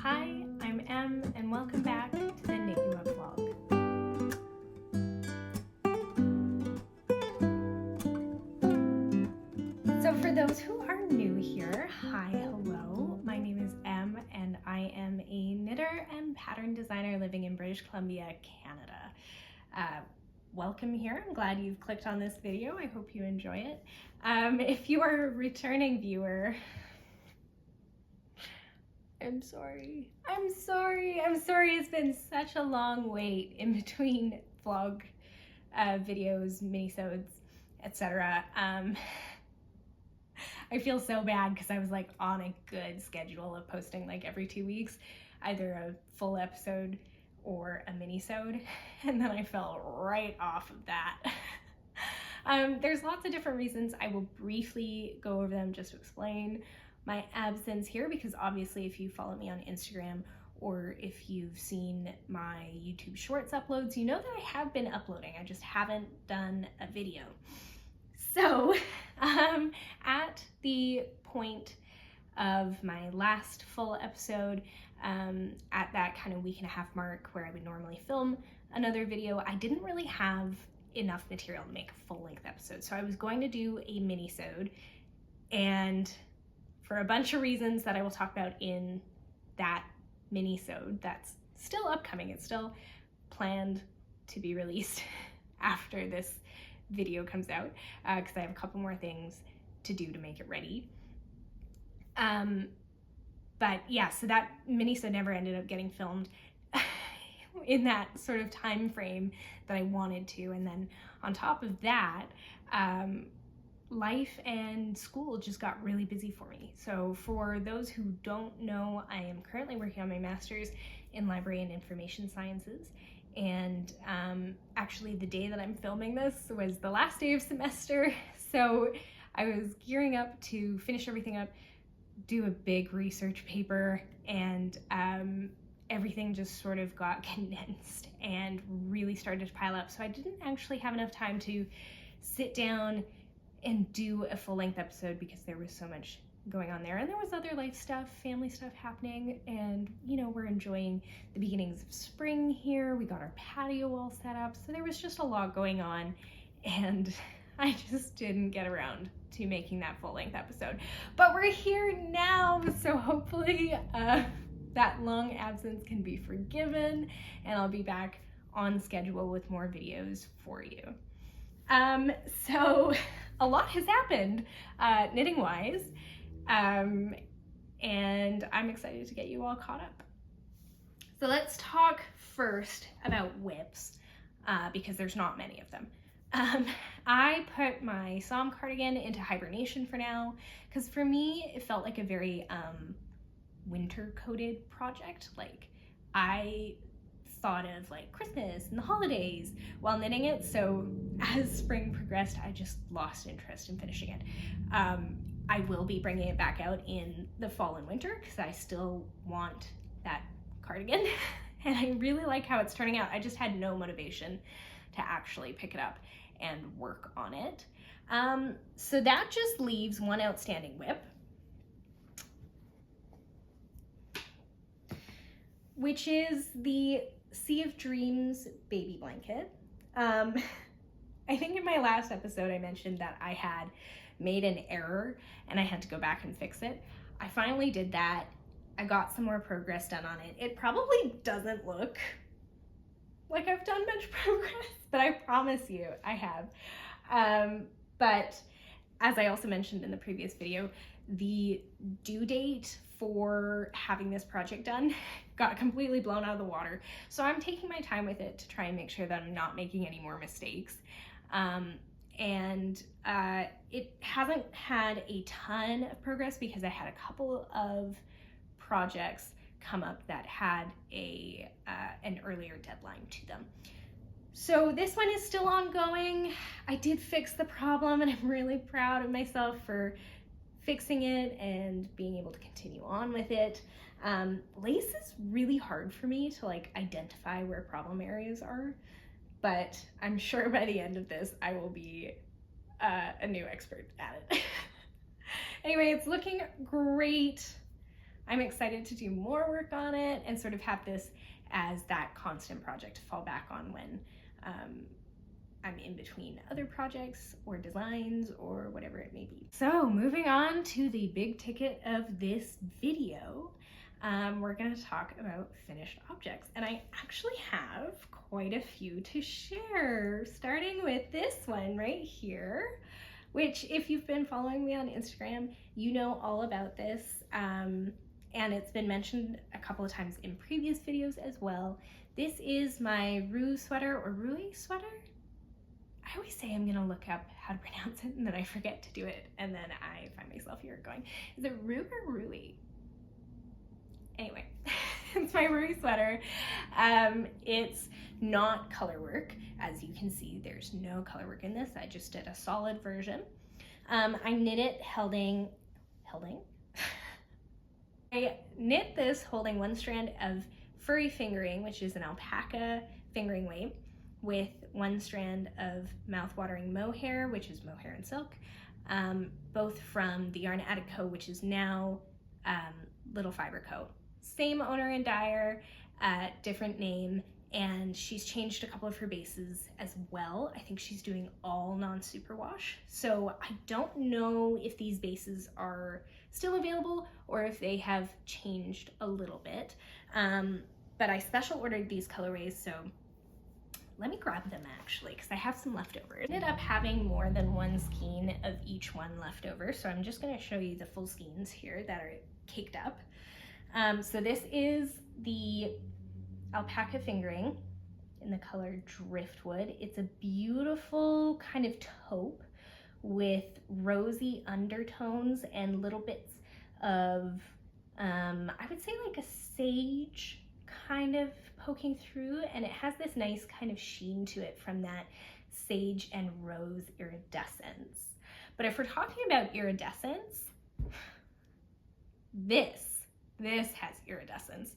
Hi, I'm Em, and welcome back to the Ewe Up vlog. So for those who are new here, hi, hello, my name is Em, and I am a knitter and pattern designer living in British Columbia, Canada. Welcome here. I'm glad you've clicked on this video. I hope you enjoy it. If you are a returning viewer, I'm sorry. It's been such a long wait in between vlog videos, minisodes, etc. I feel so bad because I was like on a good schedule of posting like every 2 weeks, either a full episode or a minisode, and then I fell right off of that. There's lots of different reasons. I will briefly go over them just to explain my absence here, because obviously if you follow me on Instagram or if you've seen my YouTube Shorts uploads, you know that I have been uploading. I just haven't done a video. So at the point of my last full episode, at that kind of week and a half mark where I would normally film another video, I didn't really have enough material to make a full-length episode. So I was going to do a mini-sode, and for a bunch of reasons that I will talk about in that mini-sode that's still upcoming, it's still planned to be released after this video comes out, because I have a couple more things to do to make it ready. But yeah, so that mini-sode never ended up getting filmed in that sort of time frame that I wanted to. And then on top of that, life and school just got really busy for me. So for those who don't know, I am currently working on my master's in library and information sciences. And actually the day that I'm filming this was the last day of semester. So I was gearing up to finish everything up, do a big research paper, and everything just sort of got condensed and really started to pile up. So I didn't actually have enough time to sit down and do a full-length episode because there was so much going on there. And there was other life stuff, family stuff happening, and you know, we're enjoying the beginnings of spring here. We got our patio all set up, so there was just a lot going on, and I just didn't get around to making that full-length episode. But we're here now, so hopefully that long absence can be forgiven, and I'll be back on schedule with more videos for you. So a lot has happened knitting wise, and I'm excited to get you all caught up. So let's talk first about whips, because there's not many of them. I put my Somme cardigan into hibernation for now, because for me it felt like a very winter coated project. Like I thought of like Christmas and the holidays while knitting it, so as spring progressed I just lost interest in finishing it. I will be bringing it back out in the fall and winter because I still want that cardigan and I really like how it's turning out. I just had no motivation to actually pick it up and work on it. So that just leaves one outstanding whip, which is the Sea of Dreams baby blanket. I think in my last episode I mentioned that I had made an error and I had to go back and fix it. I finally did that. I got some more progress done on it. It probably doesn't look like I've done much progress, but I promise you I have. But as I also mentioned in the previous video, the due date for having this project done got completely blown out of the water. So I'm taking my time with it to try and make sure that I'm not making any more mistakes. It hasn't had a ton of progress because I had a couple of projects come up that had an earlier deadline to them. So this one is still ongoing. I did fix the problem and I'm really proud of myself for fixing it and being able to continue on with it. Lace is really hard for me to like identify where problem areas are, but I'm sure by the end of this I will be a new expert at it. Anyway, it's looking great. I'm excited to do more work on it and sort of have this as that constant project to fall back on when I'm in between other projects or designs or whatever it may be. So moving on to the big ticket of this video, we're going to talk about finished objects, and I actually have quite a few to share, starting with this one right here, which if you've been following me on Instagram, you know all about this, and it's been mentioned a couple of times in previous videos as well. This is my Rue sweater, or Rue sweater? I always say I'm gonna look up how to pronounce it and then I forget to do it, and then I find myself here going, is it Rue or Rui? Anyway, it's my Rui sweater. It's not color work. As you can see, there's no color work in this. I just did a solid version. I knit it holding I knit this holding one strand of furry fingering, which is an alpaca fingering weight, with one strand of mouth-watering mohair, which is mohair and silk, both from the Yarn Attic Co., which is now Little Fiber Co. Same owner and dyer, different name, and she's changed a couple of her bases as well. I think she's doing all non-superwash. So I don't know if these bases are still available or if they have changed a little bit, but I special ordered these colorways, so let me grab them actually, because I have some left over. I ended up having more than one skein of each one left over, so I'm just going to show you the full skeins here that are caked up. So this is the alpaca fingering in the color Driftwood. It's a beautiful kind of taupe with rosy undertones and little bits of, I would say like a sage kind of poking through, and it has this nice kind of sheen to it from that sage and rose iridescence. But if we're talking about iridescence, this has iridescence.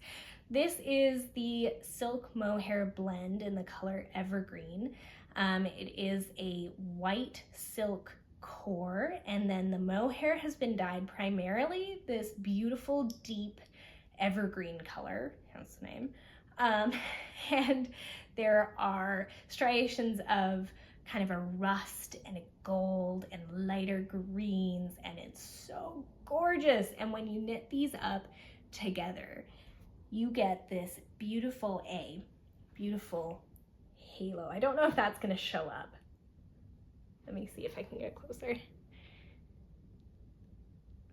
This is the silk mohair blend in the color Evergreen. It is a white silk core, and then the mohair has been dyed primarily this beautiful deep evergreen color, hence the name. And there are striations of kind of a rust and a gold and lighter greens, and it's so gorgeous. And when you knit these up together, you get this beautiful halo. I don't know if that's gonna show up. Let me see if I can get closer. I'm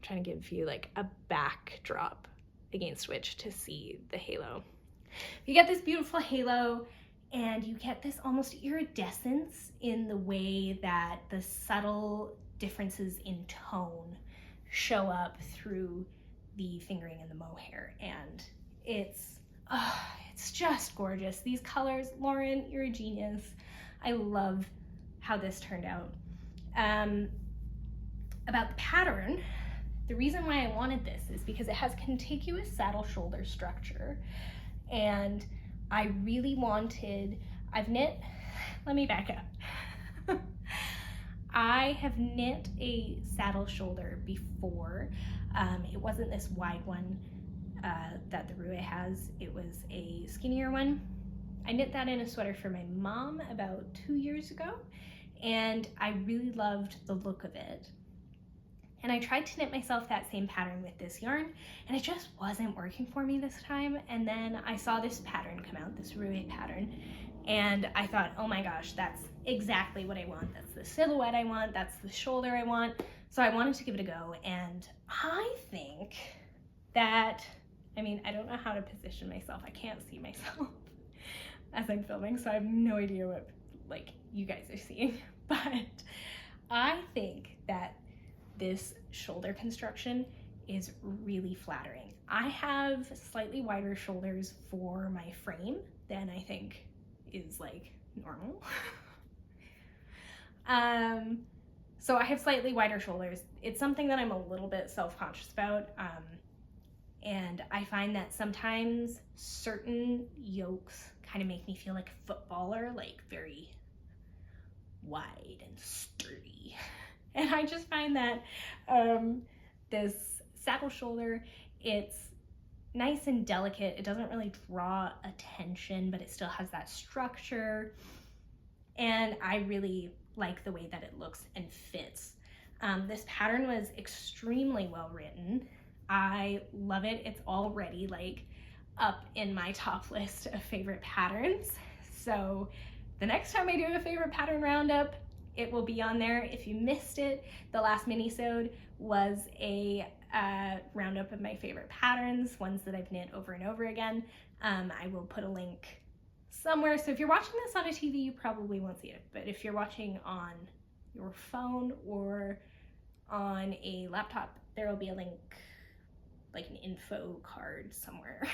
trying to give you like a backdrop against which to see the halo. You get this beautiful halo, and you get this almost iridescence in the way that the subtle differences in tone show up through the fingering and the mohair, and it's just gorgeous. These colors, Lauren, you're a genius. I love how this turned out. About the pattern, the reason why I wanted this is because it has contiguous saddle shoulder structure, and I really wanted, let me back up. I have knit a saddle shoulder before. It wasn't this wide one that the Rue has, it was a skinnier one. I knit that in a sweater for my mom about 2 years ago, and I really loved the look of it. And I tried to knit myself that same pattern with this yarn, and it just wasn't working for me this time. And then I saw this pattern come out, this Rue pattern, and I thought, oh my gosh, that's exactly what I want. That's the silhouette I want, that's the shoulder I want. So I wanted to give it a go, and I think that, I mean, I don't know how to position myself. I can't see myself as I'm filming, so I have no idea what like you guys are seeing, but I think that this shoulder construction is really flattering. I have slightly wider shoulders for my frame than I think is like normal. So I have slightly wider shoulders. It's something that I'm a little bit self-conscious about, and I find that sometimes certain yokes kind of make me feel like a footballer, like very wide and sturdy. And I just find that this saddle shoulder It's nice and delicate. It doesn't really draw attention, but it still has that structure. And I really like the way that it looks and fits. This pattern was extremely well written. I love it. It's already like up in my top list of favorite patterns. So the next time I do a favorite pattern roundup, it will be on there. If you missed it, the last mini-sode was a roundup of my favorite patterns, ones that I've knit over and over again. I will put a link somewhere. So if you're watching this on a TV, you probably won't see it. But if you're watching on your phone or on a laptop, there will be a link, like an info card somewhere.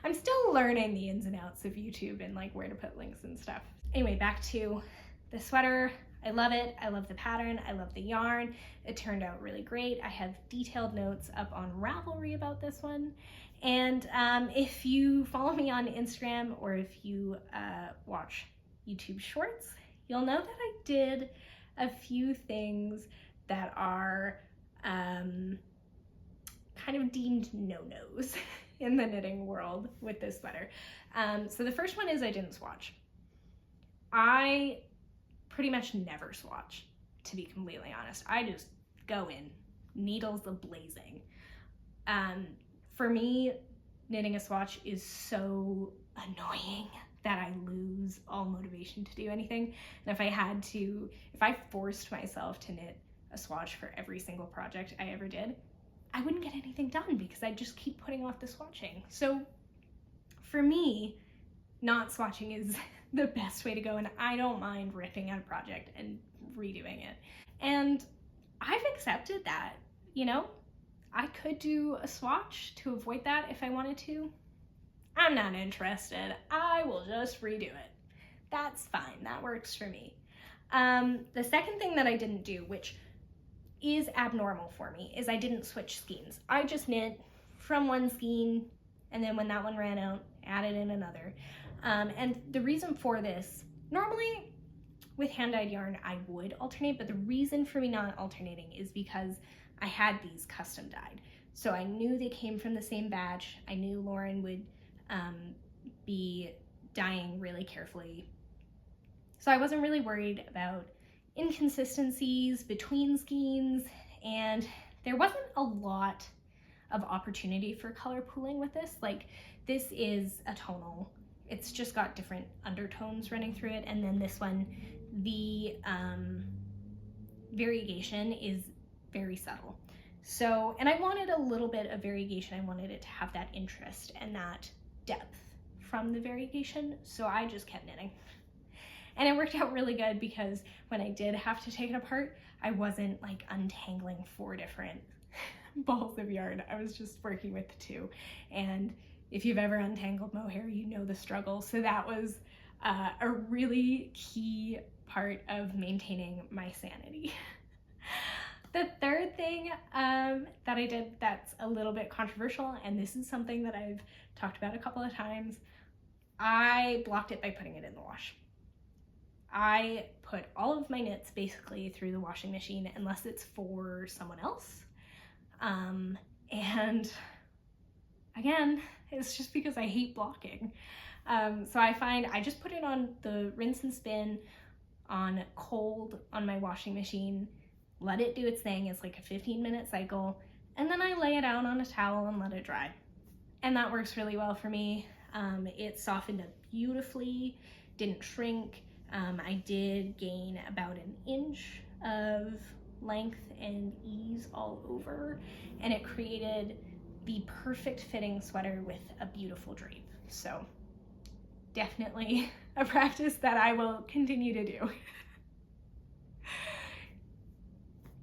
I'm still learning the ins and outs of YouTube and like where to put links and stuff. Anyway, back to the sweater. I love it. I love the pattern. I love the yarn. It turned out really great. I have detailed notes up on Ravelry about this one. And if you follow me on Instagram or if you watch YouTube shorts, you'll know that I did a few things that are kind of deemed no-nos in the knitting world with this sweater. So the first one is I didn't swatch. I pretty much never swatch, to be completely honest. I just go in, needles a-blazing. For me, knitting a swatch is so annoying that I lose all motivation to do anything. And if I forced myself to knit a swatch for every single project I ever did, I wouldn't get anything done because I'd just keep putting off the swatching. So for me, not swatching is the best way to go, and I don't mind ripping out a project and redoing it. And I've accepted that, you know? I could do a swatch to avoid that if I wanted to. I'm not interested. I will just redo it. That's fine. That works for me. The second thing that I didn't do, which is abnormal for me, is I didn't switch skeins. I just knit from one skein, and then when that one ran out, added in another. And the reason for this, normally with hand-dyed yarn, I would alternate, but the reason for me not alternating is because I had these custom dyed. So I knew they came from the same batch. I knew Lauren would be dyeing really carefully. So I wasn't really worried about inconsistencies between skeins, and there wasn't a lot of opportunity for color pooling with this. Like, this is a tonal. It's just got different undertones running through it, and then this one, the variegation is very subtle. So, and I wanted a little bit of variegation. I wanted it to have that interest and that depth from the variegation, so I just kept knitting. And it worked out really good because when I did have to take it apart, I wasn't like untangling 4 different balls of yarn. I was just working with 2. And if you've ever untangled mohair, you know the struggle. So that was a really key part of maintaining my sanity. The third thing that I did that's a little bit controversial, and this is something that I've talked about a couple of times, I blocked it by putting it in the wash. I put all of my knits basically through the washing machine unless it's for someone else. And again, it's just because I hate blocking. So I find I just put it on the rinse and spin on cold on my washing machine, let it do its thing. It's like a 15-minute cycle, and then I lay it out on a towel and let it dry. And that works really well for me. It softened up beautifully, didn't shrink. I did gain about 1 inch of length and ease all over, and it created the perfect fitting sweater with a beautiful drape. So definitely a practice that I will continue to do.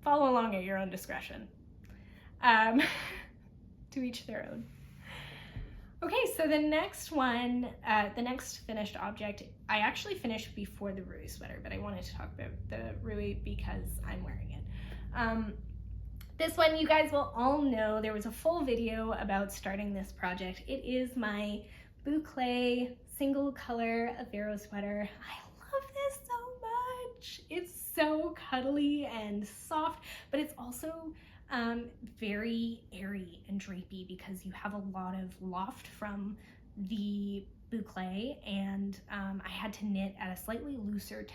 Follow along at your own discretion. To each their own. Okay, so the next one, the next finished object, I actually finished before the Rui sweater, but I wanted to talk about the Rui because I'm wearing it. This one, you guys will all know, there was a full video about starting this project. It is my boucle single color Avero sweater. I love this so much. It's so cuddly and soft, but it's also Very airy and drapey because you have a lot of loft from the boucle, and I had to knit at a slightly looser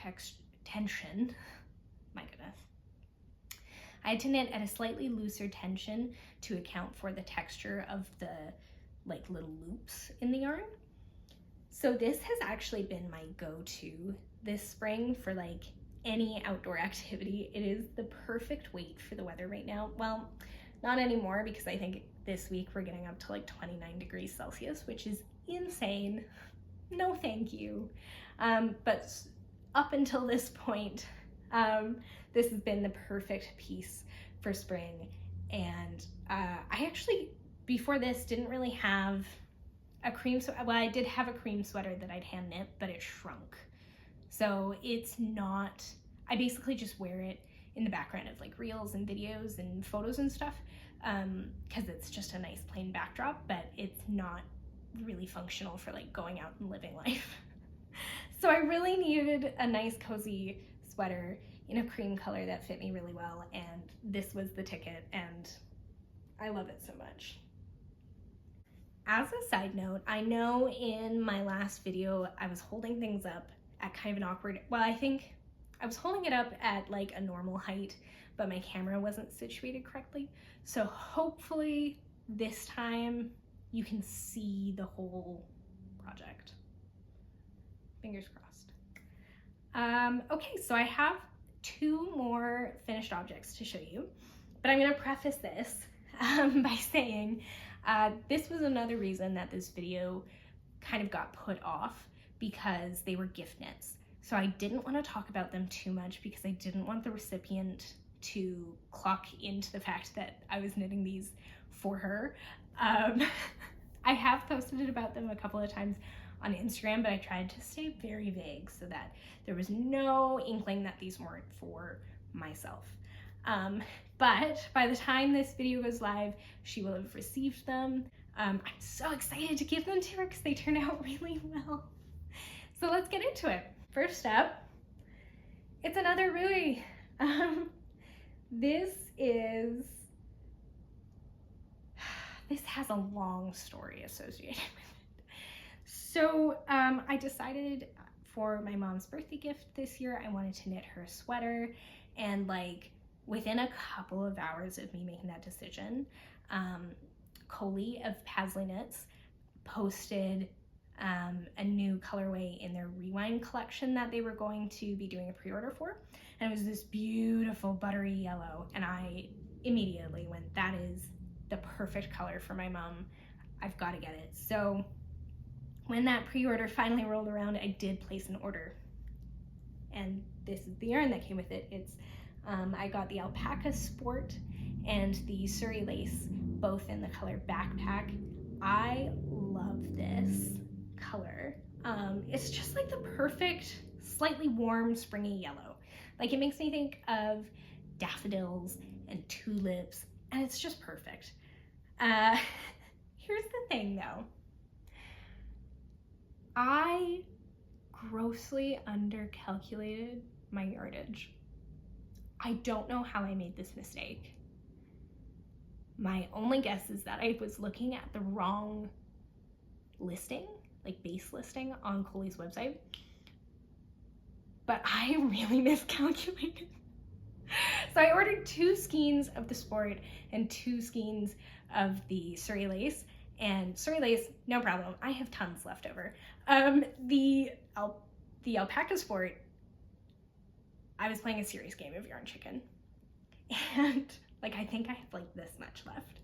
tension. My goodness. I had to knit at a slightly looser tension to account for the texture of the like little loops in the yarn. So this has actually been my go-to this spring for like any outdoor activity. It is the perfect weight for the weather right now. Well, not anymore, because I think this week we're getting up to like 29 degrees Celsius, which is insane. No thank you. But up until this point, this has been the perfect piece for spring. And I actually, before this, didn't really have a cream sweater. Well, I did have a cream sweater that I'd hand knit, but it shrunk. So it's not, I basically just wear it in the background of like reels and videos and photos and stuff, because it's just a nice plain backdrop, but it's not really functional for like going out and living life. So I really needed a nice cozy sweater in a cream color that fit me really well, and this was the ticket, and I love it so much. As a side note, I know in my last video I was holding things up at kind of an awkward, well, I think I was holding it up at like a normal height, but my camera wasn't situated correctly. So hopefully this time you can see the whole project. Fingers crossed. Okay, so I have 2 more finished objects to show you, but I'm gonna preface this by saying this was another reason that this video kind of got put off, because they were gift knits. So I didn't want to talk about them too much because I didn't want the recipient to clock into the fact that I was knitting these for her. I have posted about them a couple of times on Instagram, but I tried to stay very vague so that there was no inkling that these weren't for myself. But by the time this video goes live, she will have received them. I'm so excited to give them to her because they turned out really well. So let's get into it. First up, it's another Rui. This has a long story associated with it. So I decided for my mom's birthday gift this year, I wanted to knit her a sweater, and like within a couple of hours of me making that decision, Coley of Pasley Knits posted a new colorway in their Rewind collection that they were going to be doing a pre-order for, and it was this beautiful buttery yellow, and I immediately went, that is the perfect color for my mom, I've got to get it. So when that pre-order finally rolled around, I did place an order, and this is the yarn that came with it. It's I got the Alpaca Sport and the Surrey Lace, both in the color Backpack. I love this color. It's just like the perfect, slightly warm, springy yellow. Like it makes me think of daffodils and tulips, and it's just perfect. Here's the thing though. I grossly undercalculated my yardage. I don't know how I made this mistake. My only guess is that I was looking at the wrong listing, like base listing on Coley's website, but I really miscalculated. So I ordered 2 skeins of the Sport and 2 skeins of the Surrey Lace, and Surrey Lace, no problem, I have tons left over. The Alpaca Sport, I was playing a serious game of Yarn Chicken, and like I think I have like this much left.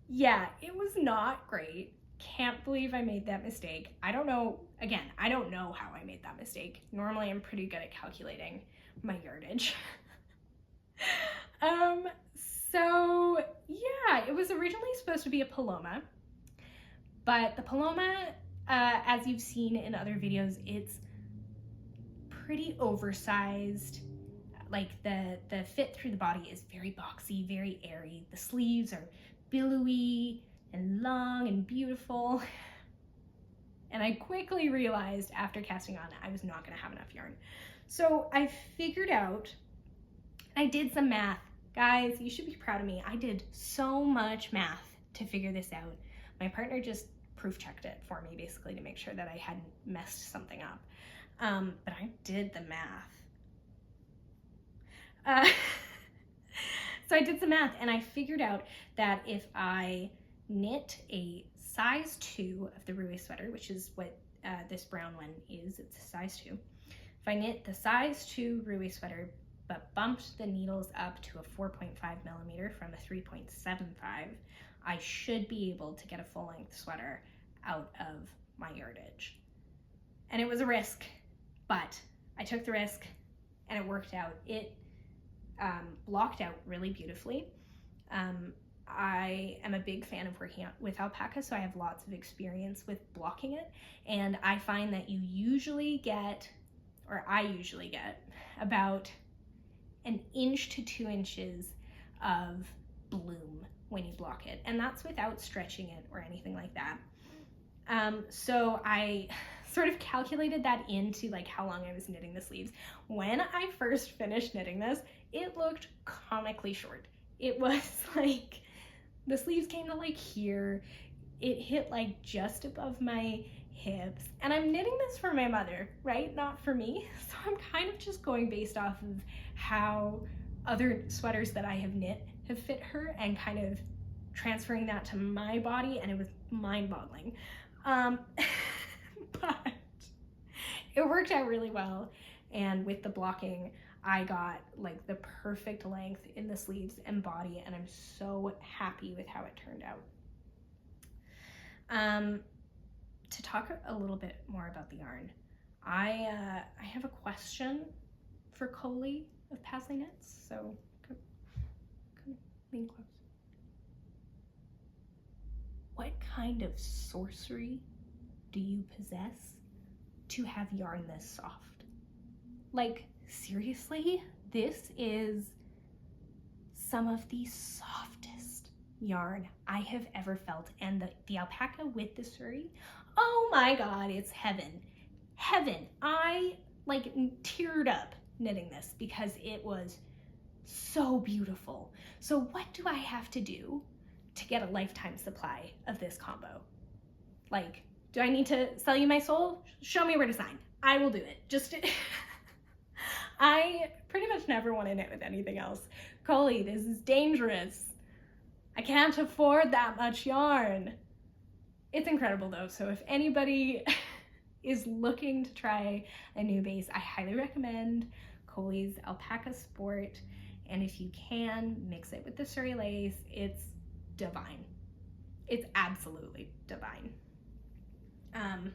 Yeah, it was not great. Can't believe I made that mistake. I don't know, again, I don't know how I made that mistake. Normally I'm pretty good at calculating my yardage. So yeah, it was originally supposed to be a Paloma, but the Paloma, as you've seen in other videos, it's pretty oversized. Like the fit through the body is very boxy, very airy. The sleeves are billowy and long and beautiful. And I quickly realized after casting on I was not gonna have enough yarn. So I figured out I did some math. Guys, you should be proud of me. I did so much math to figure this out. My partner just proof checked it for me, basically, to make sure that I hadn't messed something up. But I did the math. So I did some math, and I figured out that if I knit a size 2 of the Roué sweater, which is what this brown one is, it's a size 2. If I knit the size 2 Roué sweater, but bumped the needles up to a 4.5 millimeter from a 3.75, I should be able to get a full length sweater out of my yardage. And it was a risk, but I took the risk and it worked out. It blocked out really beautifully. I am a big fan of working with alpaca, so I have lots of experience with blocking it. And I find that you usually get, or I usually get, about 1 inch to 2 inches of bloom when you block it. And that's without stretching it or anything like that. So I sort of calculated that into like how long I was knitting the sleeves. When I first finished knitting this, it looked comically short. It was like, the sleeves came to like here. It hit like just above my hips. And I'm knitting this for my mother, right? Not for me. So I'm kind of just going based off of how other sweaters that I have knit have fit her and kind of transferring that to my body, and it was mind-boggling. But it worked out really well, and with the blocking I got like the perfect length in the sleeves and body, and I'm so happy with how it turned out. To talk a little bit more about the yarn, I have a question for Coley of Pasley Knits, so come lean close. What kind of sorcery do you possess to have yarn this soft? Like, seriously, this is some of the softest yarn I have ever felt, and the alpaca with the suri, oh my god, it's heaven. Heaven. I like teared up knitting this because it was so beautiful. So what do I have to do to get a lifetime supply of this combo? Like, do I need to sell you my soul? Show me where to sign. I will do it. Just I pretty much never want to knit with anything else. Coley, this is dangerous. I can't afford that much yarn. It's incredible though, so if anybody is looking to try a new base, I highly recommend Coley's Alpaca Sport, and if you can, mix it with the suri lace. It's divine. It's absolutely divine. And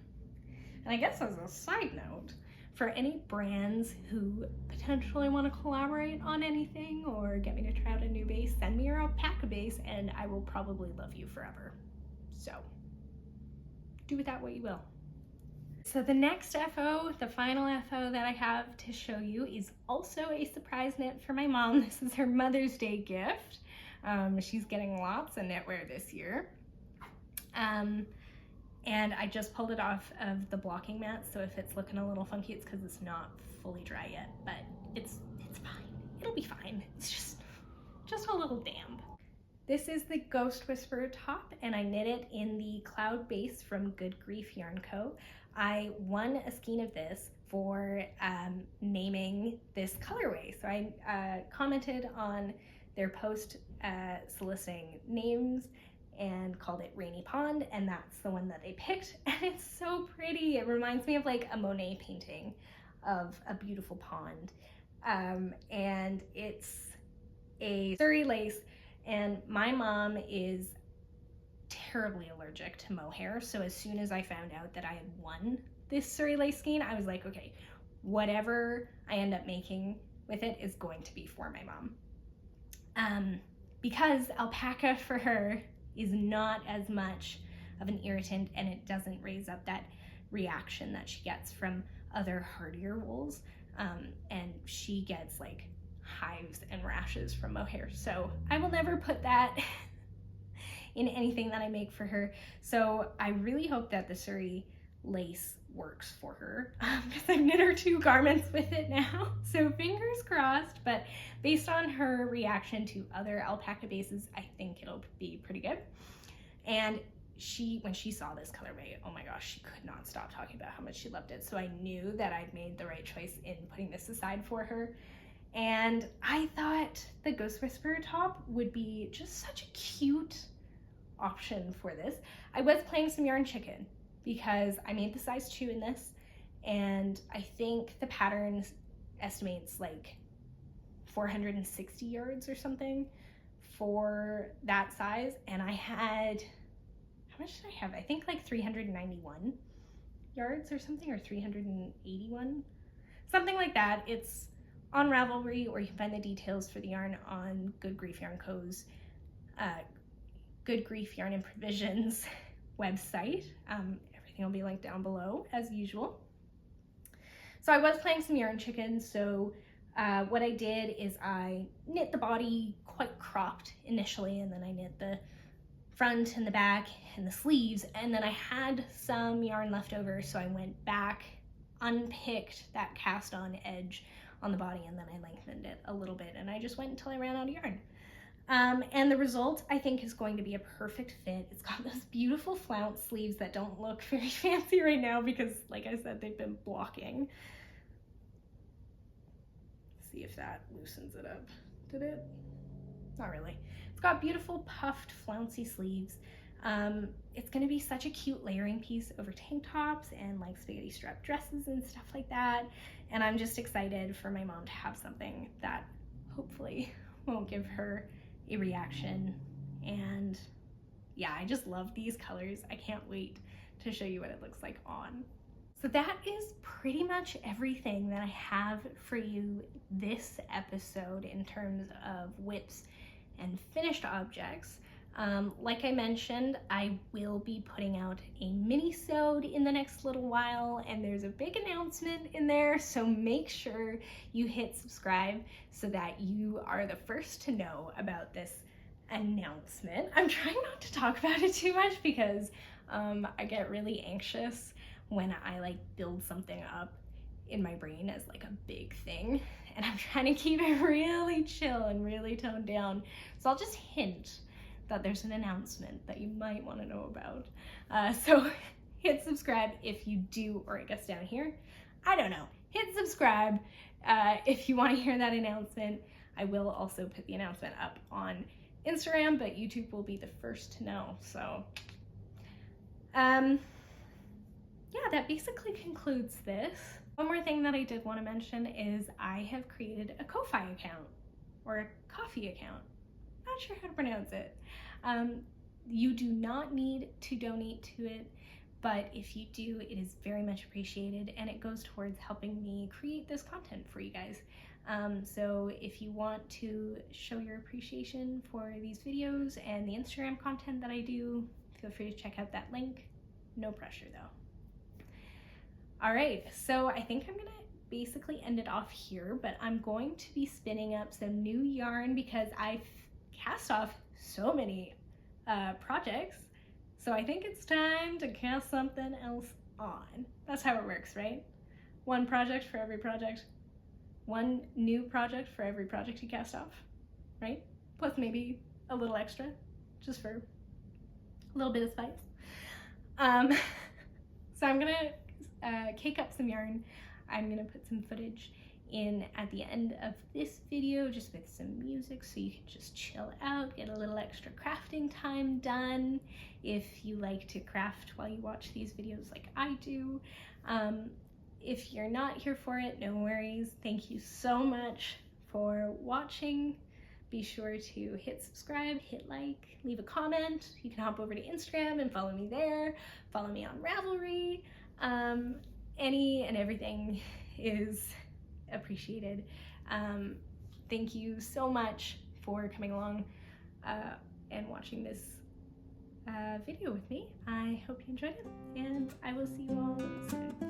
I guess as a side note, for any brands who potentially want to collaborate on anything or get me to try out a new base, send me your alpaca base and I will probably love you forever. So do with that what you will. So the next FO, the final FO that I have to show you, is also a surprise knit for my mom. This is her Mother's Day gift. She's getting lots of knitwear this year. And I just pulled it off of the blocking mat, so if it's looking a little funky, it's because it's not fully dry yet, but it's fine. It'll be fine. It's just a little damp. This is the Ghost Whisperer top, and I knit it in the Cloud Base from Good Grief Yarn Co. I won a skein of this for naming this colorway. So I commented on their post soliciting names and called it Rainy Pond, and that's the one that they picked, and it's so pretty. It reminds me of like a Monet painting of a beautiful pond, and it's a suri lace, and my mom is terribly allergic to mohair, so as soon as I found out that I had won this suri lace skein, I was like, okay, whatever I end up making with it is going to be for my mom, because alpaca for her is not as much of an irritant, and it doesn't raise up that reaction that she gets from other hardier wools, and she gets like hives and rashes from mohair, so I will never put that in anything that I make for her. So I really hope that the suri lace works for her, because I've knit her 2 garments with it now. So fingers crossed, but based on her reaction to other alpaca bases, I think it'll be pretty good. And when she saw this colorway, oh my gosh, she could not stop talking about how much she loved it. So I knew that I'd made the right choice in putting this aside for her. And I thought the Ghost Whisperer top would be just such a cute option for this. I was playing some yarn chicken because I made the size 2 in this, and I think the pattern estimates like 460 yards or something for that size, and I had, how much did I have? I think like 391 yards or something, or 381, something like that. It's on Ravelry, or you can find the details for the yarn on Good Grief Yarn Co.'s Good Grief Yarn and Provisions website. Everything will be linked down below as usual. So I was playing some yarn chicken, so what I did is I knit the body quite cropped initially, and then I knit the front and the back and the sleeves, and then I had some yarn left over, so I went back, unpicked that cast on edge on the body, and then I lengthened it a little bit, and I just went until I ran out of yarn. And the result, I think, is going to be a perfect fit. It's got those beautiful flounce sleeves that don't look very fancy right now because, like I said, they've been blocking. See if that loosens it up. Did it? Not really. It's got beautiful puffed flouncy sleeves. It's going to be such a cute layering piece over tank tops and like spaghetti strap dresses and stuff like that. And I'm just excited for my mom to have something that hopefully won't give her a reaction. And yeah, I just love these colors. I can't wait to show you what it looks like on. So that is pretty much everything that I have for you this episode in terms of whips and finished objects. Like I mentioned, I will be putting out a mini-sode in the next little while, and there's a big announcement in there, so make sure you hit subscribe so that you are the first to know about this announcement. I'm trying not to talk about it too much because I get really anxious when I like build something up in my brain as like a big thing, and I'm trying to keep it really chill and really toned down. So I'll just hint that there's an announcement that you might want to know about. So hit subscribe if you do, or I guess down here, I don't know, hit subscribe if you want to hear that announcement. I will also put the announcement up on Instagram, but YouTube will be the first to know. So yeah, that basically concludes this. One more thing that I did want to mention is I have created a Ko-Fi account, or a coffee account. Not sure how to pronounce it. You do not need to donate to it, but if you do, it is very much appreciated, and it goes towards helping me create this content for you guys. So if you want to show your appreciation for these videos and the Instagram content that I do, feel free to check out that link. No pressure though. All right, so I think I'm gonna basically end it off here, but I'm going to be spinning up some new yarn because I've cast off so many projects, so I think it's time to cast something else on. That's how it works, right? One project for every project. One new project for every project you cast off, right? Plus maybe a little extra, just for a little bit of spice. So I'm gonna cake up some yarn. I'm gonna put some footage in at the end of this video just with some music so you can just chill out, get a little extra crafting time done if you like to craft while you watch these videos like I do. If you're not here for it, no worries. Thank you so much for watching. Be sure to hit subscribe, hit like, leave a comment. You can hop over to Instagram and follow me there. Follow me on Ravelry. Any and everything is appreciated. Thank you so much for coming along and watching this video with me. I hope you enjoyed it, and I will see you all soon.